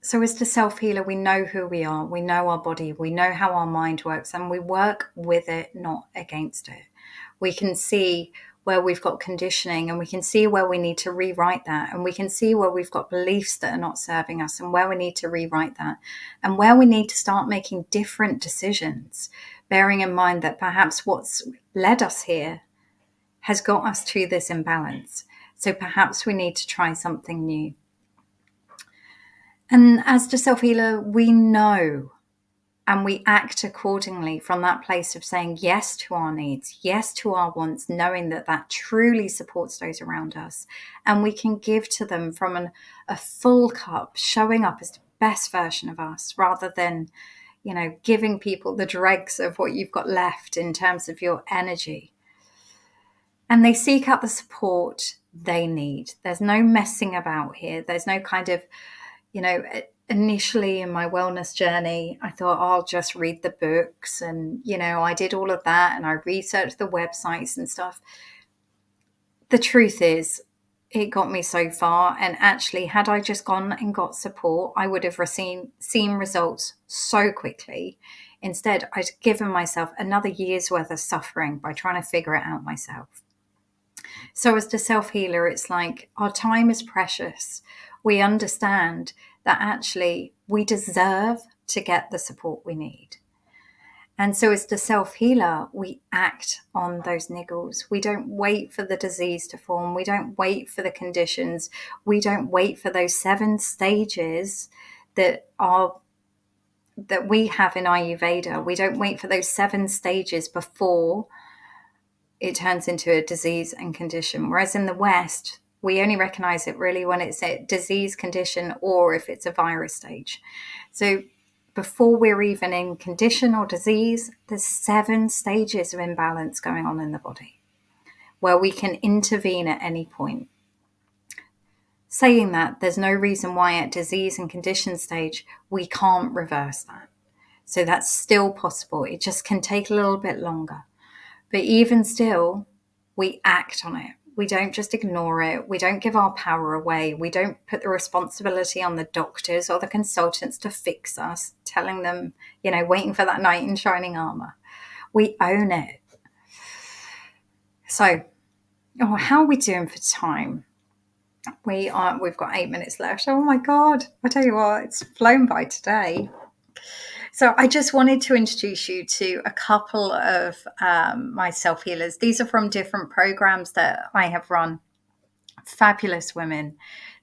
S1: So as the self-healer, we know who we are. We know our body. We know how our mind works, and we work with it, not against it. We can see where we've got conditioning, and we can see where we need to rewrite that. And we can see where we've got beliefs that are not serving us and where we need to rewrite that, and where we need to start making different decisions, bearing in mind that perhaps what's led us here has got us to this imbalance. So perhaps we need to try something new. And as the self-healer, we know and we act accordingly from that place of saying yes to our needs, yes to our wants, knowing that that truly supports those around us. And we can give to them from a full cup, showing up as the best version of us rather than, giving people the dregs of what you've got left in terms of your energy. And they seek out the support they need. There's no messing about here. There's no kind of, initially in my wellness journey, I thought I'll just read the books and, I did all of that and I researched the websites and stuff. The truth is, it got me so far. And actually, had I just gone and got support, I would have seen results so quickly. Instead, I'd given myself another year's worth of suffering by trying to figure it out myself. So as the self-healer, it's like our time is precious. We understand that actually we deserve to get the support we need. And so, as the self healer, we act on those niggles. We don't wait for the disease to form. We don't wait for the conditions. We don't wait for those 7 stages that are that we have in Ayurveda. We don't wait for those 7 stages before it turns into a disease and condition. Whereas in the West, we only recognize it really when it's a disease condition or if it's a virus stage. So before we're even in condition or disease, there's 7 stages of imbalance going on in the body where we can intervene at any point. Saying that, there's no reason why at disease and condition stage we can't reverse that. So that's still possible. It just can take a little bit longer. But even still, we act on it. We don't just ignore it. We don't give our power away. We don't put the responsibility on the doctors or the consultants to fix us, telling them, waiting for that knight in shining armor. We own it. So, how are we doing for time? We've got 8 minutes left. Oh my God. I tell you what, it's flown by today. So I just wanted to introduce you to a couple of my self-healers. These are from different programs that I have run. Fabulous women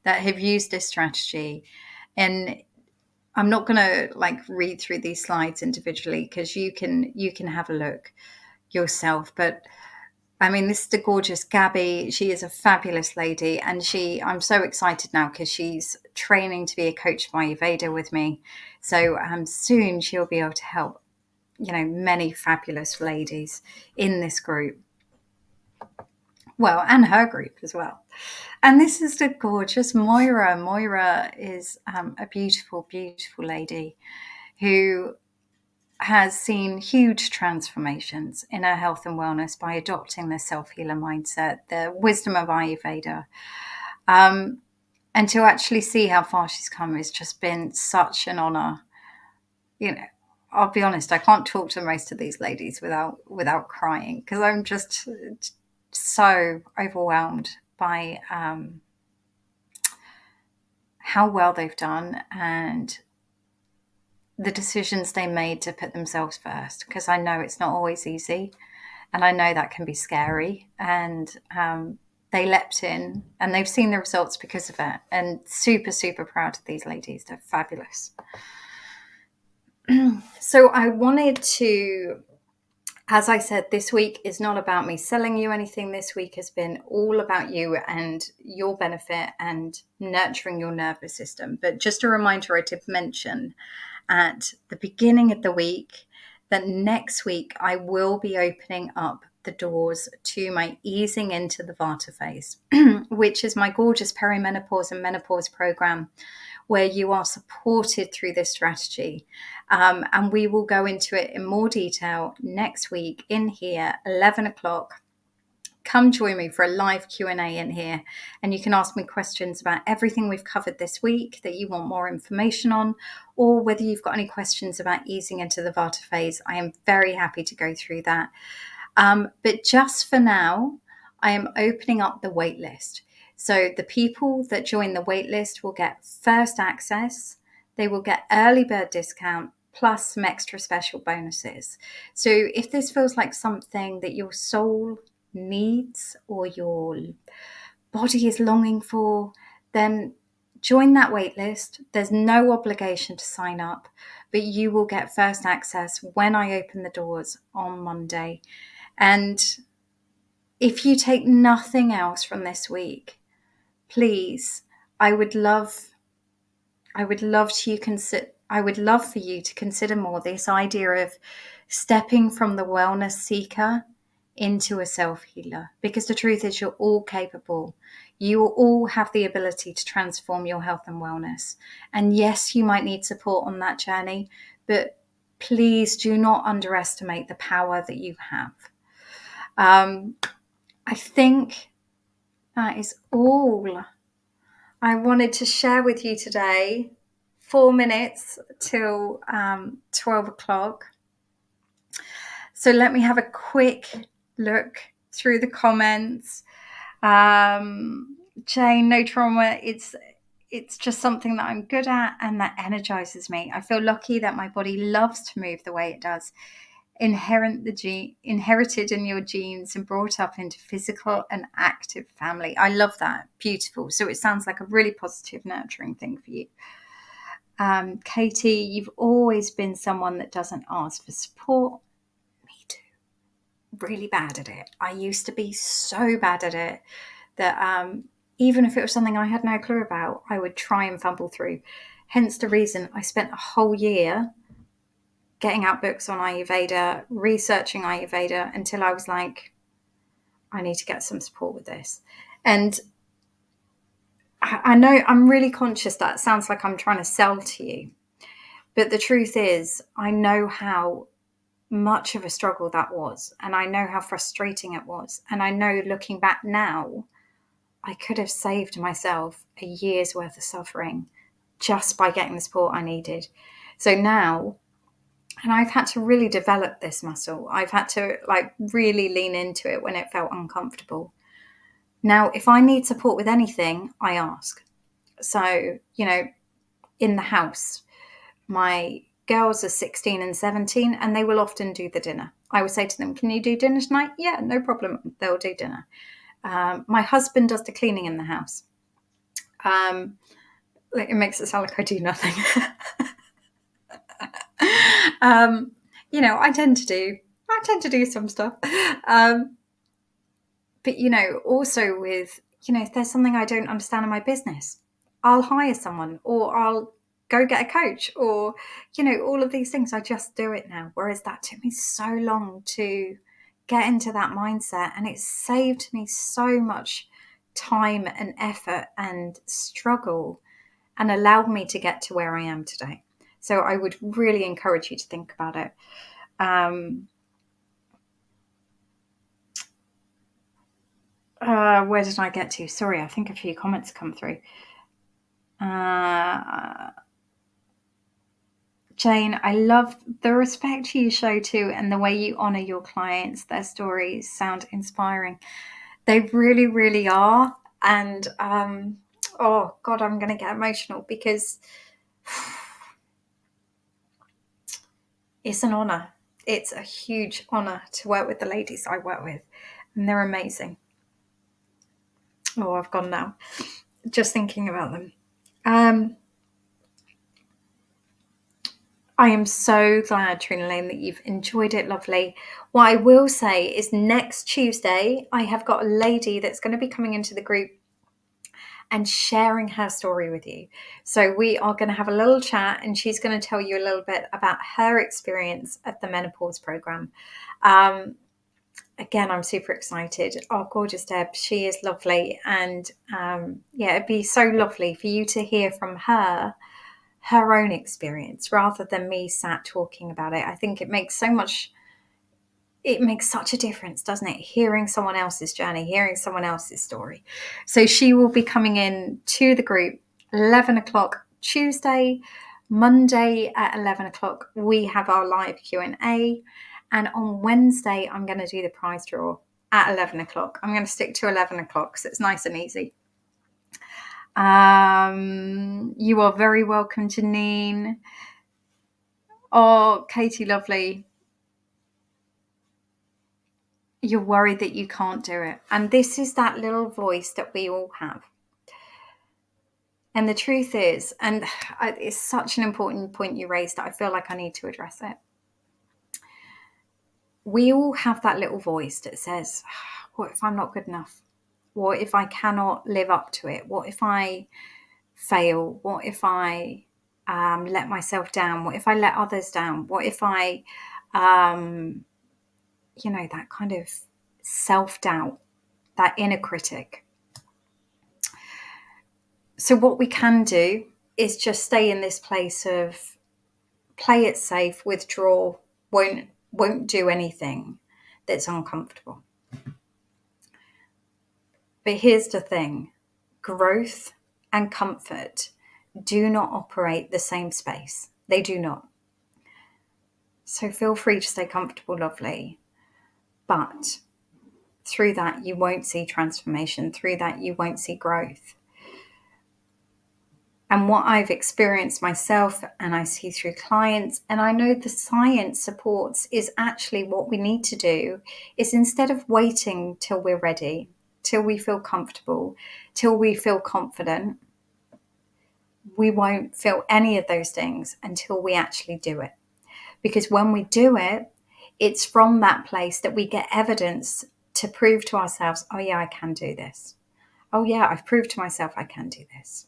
S1: that have used this strategy. And I'm not going to read through these slides individually because you can have a look yourself. But I mean, this is the gorgeous Gabby. She is a fabulous lady. And I'm so excited now because she's training to be a coach of Ayurveda with me. So soon she'll be able to help, many fabulous ladies in this group. Well, and her group as well. And this is the gorgeous Moira. Moira is a beautiful, beautiful lady who has seen huge transformations in her health and wellness by adopting the self-healer mindset, the wisdom of Ayurveda. And to actually see how far she's come has just been such an honor. I'll be honest, I can't talk to most of these ladies without crying because I'm just so overwhelmed by how well they've done and the decisions they made to put themselves first, because I know it's not always easy and I know that can be scary, and they leapt in and they've seen the results because of it, and super, super proud of these ladies. They're fabulous. So I wanted to, as I said, this week is not about me selling you anything. This week has been all about you and your benefit and nurturing your nervous system. But just a reminder, I did mention at the beginning of the week that next week I will be opening up the doors to my easing into the Vata phase, which is my gorgeous perimenopause and menopause program, where you are supported through this strategy. And we will go into it in more detail next week in here, 11 o'clock. Come join me for a live Q&A in here, and you can ask me questions about everything we've covered this week that you want more information on, or whether you've got any questions about easing into the Vata phase. I am very happy to go through that. But just for now, I am opening up the wait list. So the people that join the wait list will get first access. They will get early bird discount plus some extra special bonuses. So if this feels like something that your soul needs or your body is longing for, then join that wait list. There's no obligation to sign up, but you will get first access when I open the doors on Monday. And if you take nothing else from this week, please, I would love for you to consider more this idea of stepping from the wellness seeker into a self-healer, because the truth is you're all capable. You all have the ability to transform your health and wellness. And yes, you might need support on that journey, but please do not underestimate the power that you have. I think that is all I wanted to share with you today. 4 minutes till 12 o'clock. So let me have a quick look through the comments. Jane, no trauma. It's just something that I'm good at and that energizes me. I feel lucky that my body loves to move the way it does. Inherited in your genes and brought up into physical and active family. I love that. Beautiful. So it sounds like a really positive, nurturing thing for you. Katie, you've always been someone that doesn't ask for support. Me too. Really bad at it. I used to be so bad at it that even if it was something I had no clue about, I would try and fumble through. Hence the reason I spent a whole year getting out books on Ayurveda, researching Ayurveda until I was like, I need to get some support with this. And I know I'm really conscious that it sounds like I'm trying to sell to you. But the truth is, I know how much of a struggle that was. And I know how frustrating it was. And I know looking back now, I could have saved myself a year's worth of suffering just by getting the support I needed. So now, and I've had to really develop this muscle. I've had to really lean into it when it felt uncomfortable. Now, if I need support with anything, I ask. So, in the house, my girls are 16 and 17, and they will often do the dinner. I would say to them, can you do dinner tonight? Yeah, no problem. They'll do dinner. My husband does the cleaning in the house. It makes it sound like I do nothing. I tend to do some stuff. But, also with, if there's something I don't understand in my business, I'll hire someone or I'll go get a coach or, all of these things. I just do it now. Whereas that took me so long to get into that mindset, and it saved me so much time and effort and struggle and allowed me to get to where I am today. So I would really encourage you to think about it. Where did I get to? Sorry, I think a few comments come through. Jane, I love the respect you show to and the way you honor your clients. Their stories sound inspiring. They really, really are. And oh God, I'm going to get emotional because it's an honor. It's a huge honor to work with the ladies I work with, and they're amazing. Oh, I've gone now. Just thinking about them. I am so glad, Trina Lane, that you've enjoyed it. Lovely. What I will say is next Tuesday, I have got a lady that's going to be coming into the group and sharing her story with you. So we are going to have a little chat, and she's going to tell you a little bit about her experience at the Menopause program. Again, I'm super excited. Oh, gorgeous Deb. She is lovely. And it'd be so lovely for you to hear from her own experience rather than me sat talking about it. I think it makes such a difference, doesn't it? Hearing someone else's journey, hearing someone else's story. So she will be coming in to the group 11 o'clock Tuesday. Monday at 11 o'clock, we have our live Q&A. And on Wednesday, I'm going to do the prize draw at 11 o'clock. I'm going to stick to 11 o'clock, so it's nice and easy. You are very welcome, Janine. Oh, Katie, lovely. You're worried that you can't do it. And this is that little voice that we all have. And the truth is, and it's such an important point you raised that I feel like I need to address it. We all have that little voice that says, what if I'm not good enough? What if I cannot live up to it? What if I fail? What if I let myself down? What if I let others down? What if I, that kind of self-doubt, that inner critic. So what we can do is just stay in this place of play it safe, withdraw, won't do anything that's uncomfortable. But here's the thing, growth and comfort do not operate the same space. They do not. So feel free to stay comfortable, lovely. But Through that, you won't see transformation. Through that, you won't see growth. And what I've experienced myself and I see through clients, and I know the science supports, is actually what we need to do is, instead of waiting till we're ready, till we feel comfortable, till we feel confident, we won't feel any of those things until we actually do it. Because when we do it, it's from that place that we get evidence to prove to ourselves, oh yeah, I can do this. Oh yeah, I've proved to myself I can do this.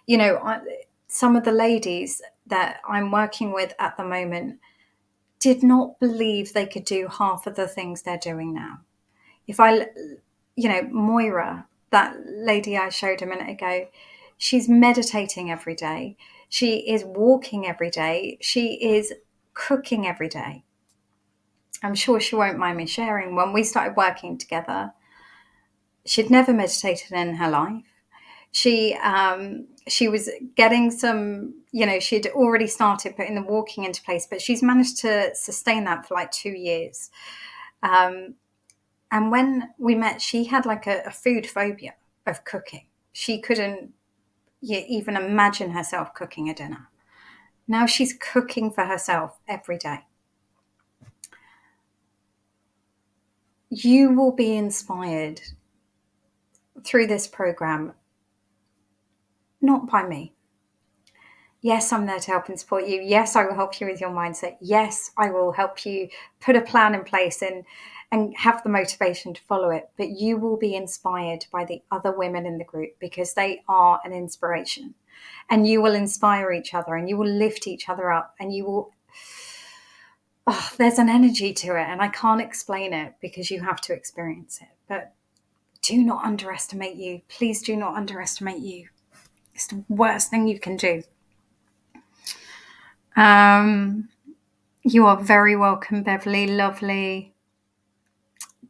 S1: You know, some of the ladies that I'm working with at the moment did not believe they could do half of the things they're doing now. Moira, that lady I showed a minute ago, she's meditating every day. She is walking every day. She is cooking every day. I'm sure she won't mind me sharing. When we started working together, she'd never meditated in her life. She was getting some, she'd already started putting the walking into place, but she's managed to sustain that for like 2 years. And when we met, she had like a food phobia of cooking. She couldn't even imagine herself cooking a dinner. Now she's cooking for herself every day. You will be inspired through this program, not by me. Yes, I'm there to help and support you. Yes, I will help you with your mindset. Yes, I will help you put a plan in place and have the motivation to follow it. But you will be inspired by the other women in the group, because they are an inspiration. And you will inspire each other, and you will lift each other up, and you will... Oh, there's an energy to it, and I can't explain it because you have to experience it. But do not underestimate you. Please do not underestimate you. It's the worst thing you can do. You are very welcome, Beverly. Lovely.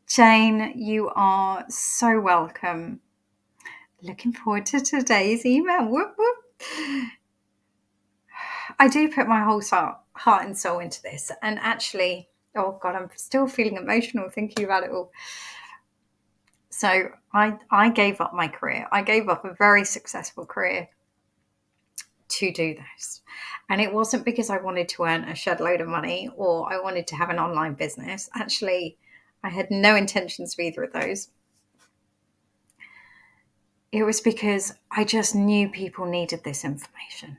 S1: Jane, you are so welcome. Looking forward to today's email. Whoop, whoop. I do put my whole heart and soul into this. And actually, oh God, I'm still feeling emotional thinking about it all. So I gave up my career. I gave up a very successful career to do this. And it wasn't because I wanted to earn a shed load of money or I wanted to have an online business. Actually, I had no intentions of either of those. It was because I just knew people needed this information.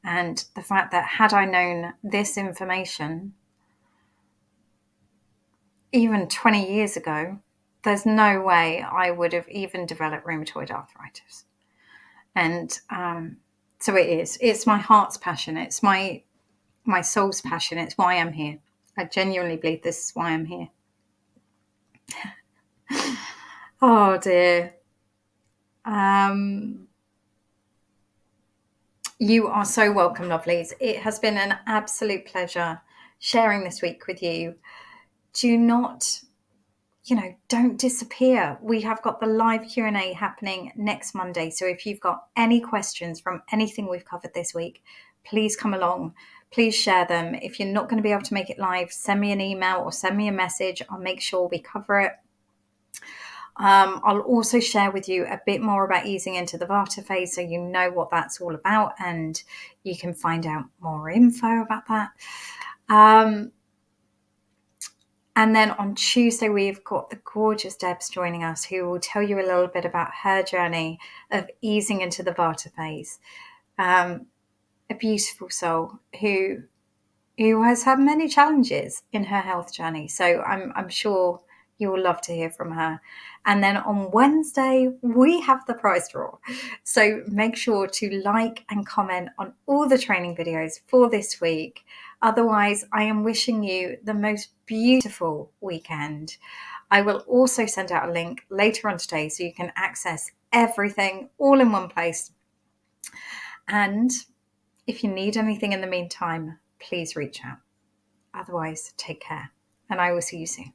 S1: And the fact that, had I known this information even 20 years ago, there's no way I would have even developed rheumatoid arthritis. And so it is. It's my heart's passion. It's my soul's passion. It's why I'm here. I genuinely believe this is why I'm here. Oh dear. You are so welcome, lovelies. It has been an absolute pleasure sharing this week with you. Do not, don't disappear. We have got the live Q&A happening next Monday. So if you've got any questions from anything we've covered this week, please come along. Please share them. If you're not going to be able to make it live, send me an email or send me a message. I'll make sure we cover it. I'll also share with you a bit more about easing into the Vata phase, so you know what that's all about, and you can find out more info about that. And then on Tuesday, we've got the gorgeous Debs joining us, who will tell you a little bit about her journey of easing into the Vata phase. A beautiful soul who has had many challenges in her health journey. So I'm sure you will love to hear from her. And then on Wednesday, we have the prize draw. So make sure to like and comment on all the training videos for this week. Otherwise, I am wishing you the most beautiful weekend. I will also send out a link later on today so you can access everything all in one place. And if you need anything in the meantime, please reach out. Otherwise, take care, and I will see you soon.